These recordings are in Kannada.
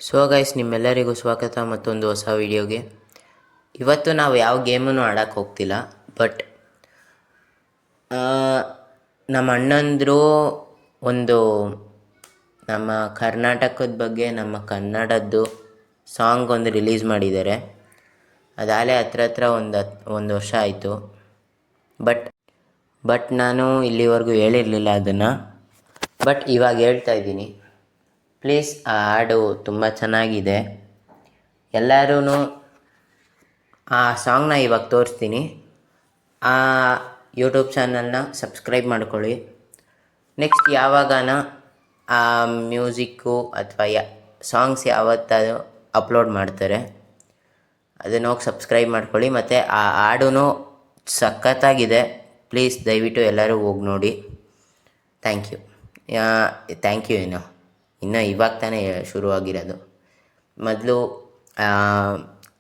ಸೊ ಗೈಸ್, ನಿಮ್ಮೆಲ್ಲರಿಗೂ ಸ್ವಾಗತ ಮತ್ತೊಂದು ಹೊಸ ವೀಡಿಯೋಗೆ. ಇವತ್ತು ನಾವು ಯಾವ ಗೇಮನ್ನು ಆಡೋಕ್ಕೆ ಹೋಗ್ತಿಲ್ಲ, ಬಟ್ ನಮ್ಮ ಅಣ್ಣಂದರು ಒಂದು ನಮ್ಮ ಕರ್ನಾಟಕದ ಬಗ್ಗೆ, ನಮ್ಮ ಕನ್ನಡದ್ದು ಸಾಂಗ್ ಒಂದು ರಿಲೀಸ್ ಮಾಡಿದ್ದಾರೆ. ಅದಾಗಲೇ ಹತ್ರ ಒಂದು ವರ್ಷ ಆಯಿತು. ಬಟ್ ನಾನು ಇಲ್ಲಿವರೆಗೂ ಹೇಳಿರಲಿಲ್ಲ ಅದನ್ನು. ಬಟ್ ಇವಾಗ ಹೇಳ್ತಾ ಇದ್ದೀನಿ. ಪ್ಲೀಸ್, ಆ ಹಾಡು ತುಂಬ ಚೆನ್ನಾಗಿದೆ. ಎಲ್ಲರೂ ಆ ಸಾಂಗ್ನ ಇವಾಗ ತೋರಿಸ್ತೀನಿ. ಆ ಯೂಟ್ಯೂಬ್ ಚಾನಲ್ನ ಸಬ್ಸ್ಕ್ರೈಬ್ ಮಾಡ್ಕೊಳ್ಳಿ. ನೆಕ್ಸ್ಟ್ ಯಾವಾಗನ ಆ ಮ್ಯೂಸಿಕ್ಕು ಅಥವಾ ಸಾಂಗ್ಸ್ ಯಾವತ್ತಾದರೂ ಅಪ್ಲೋಡ್ ಮಾಡ್ತಾರೆ, ಅದನ್ನು ಹೋಗಿ ಸಬ್ಸ್ಕ್ರೈಬ್ ಮಾಡ್ಕೊಳ್ಳಿ. ಮತ್ತು ಆ ಹಾಡು ಸಖತ್ತಾಗಿದೆ. ಪ್ಲೀಸ್ ದಯವಿಟ್ಟು ಎಲ್ಲರೂ ಹೋಗಿ ನೋಡಿ. Thank you. ಇನ್ನು ಇವಾಗ ತಾನೇ ಶುರುವಾಗಿರೋದು. ಮೊದಲು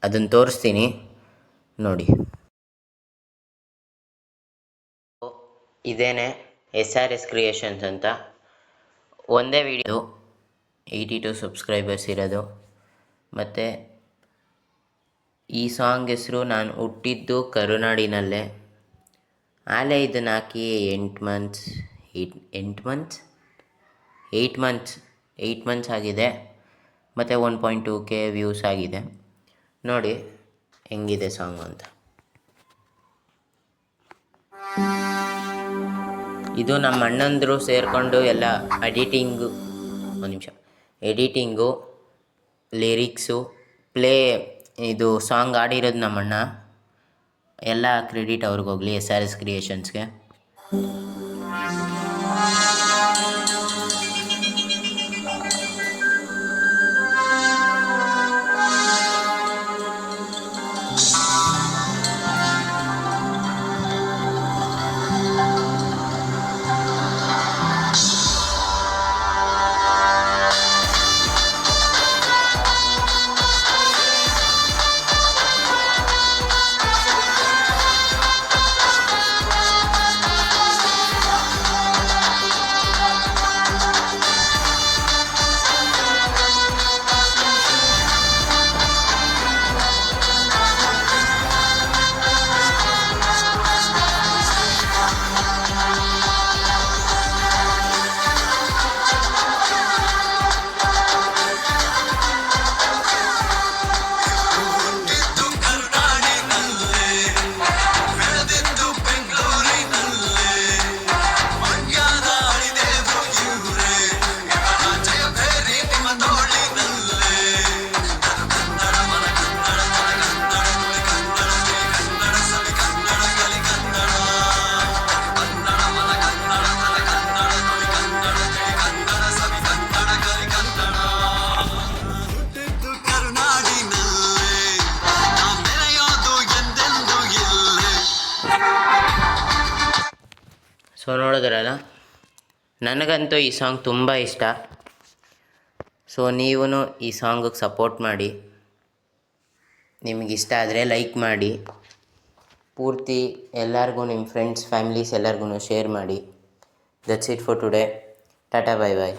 ಅದನ್ನು ತೋರಿಸ್ತೀನಿ ನೋಡಿ. ಇದೇನೆ SRS ಕ್ರಿಯೇಷನ್ಸ್ ಅಂತ. ಒಂದೇ ವಿಡಿಯೋ 82 ಸಬ್ಸ್ಕ್ರೈಬರ್ಸ್ ಇರೋದು. ಮತ್ತು ಈ ಸಾಂಗ್ ಹೆಸರು ನಾನು ಹುಟ್ಟಿದ್ದು ಕರುನಾಡಿನಲ್ಲೇ. ಆಲೇ ಇದನ್ನು ಹಾಕಿ 8 ಮಂತ್ಸ್ ಆಗಿದೆ. ಮತ್ತು 1.2K ವ್ಯೂಸ್ ಆಗಿದೆ. ನೋಡಿ ಹೆಂಗಿದೆ ಸಾಂಗ್ ಅಂತ. ಇದು ನಮ್ಮ ಅಣ್ಣಂದರು ಸೇರಿಕೊಂಡು ಎಲ್ಲ ಎಡಿಟಿಂಗು, ಲಿರಿಕ್ಸು, ಇದು ಸಾಂಗ್ ಆಡಿರೋದು ನಮ್ಮಣ್ಣ. ಎಲ್ಲ ಕ್ರೆಡಿಟ್ ಅವ್ರಿಗೋಗಲಿ, SRS ಕ್ರಿಯೇಷನ್ಸ್ಗೆ. ಸೊ ನೋಡಿದ್ರಲ್ಲ, ನನಗಂತೂ ಈ ಸಾಂಗ್ ತುಂಬ ಇಷ್ಟ. ಸೊ ನೀವು ಈ ಸಾಂಗಿಗೆ ಸಪೋರ್ಟ್ ಮಾಡಿ. ನಿಮಗಿಷ್ಟ ಆದರೆ ಲೈಕ್ ಮಾಡಿ. ಪೂರ್ತಿ ಎಲ್ಲರಿಗೂ, ನಿಮ್ಮ ಫ್ರೆಂಡ್ಸ್, ಫ್ಯಾಮಿಲೀಸ್ ಎಲ್ಲರಿಗೂ ಶೇರ್ ಮಾಡಿ. That's it for today. Tata, bye bye.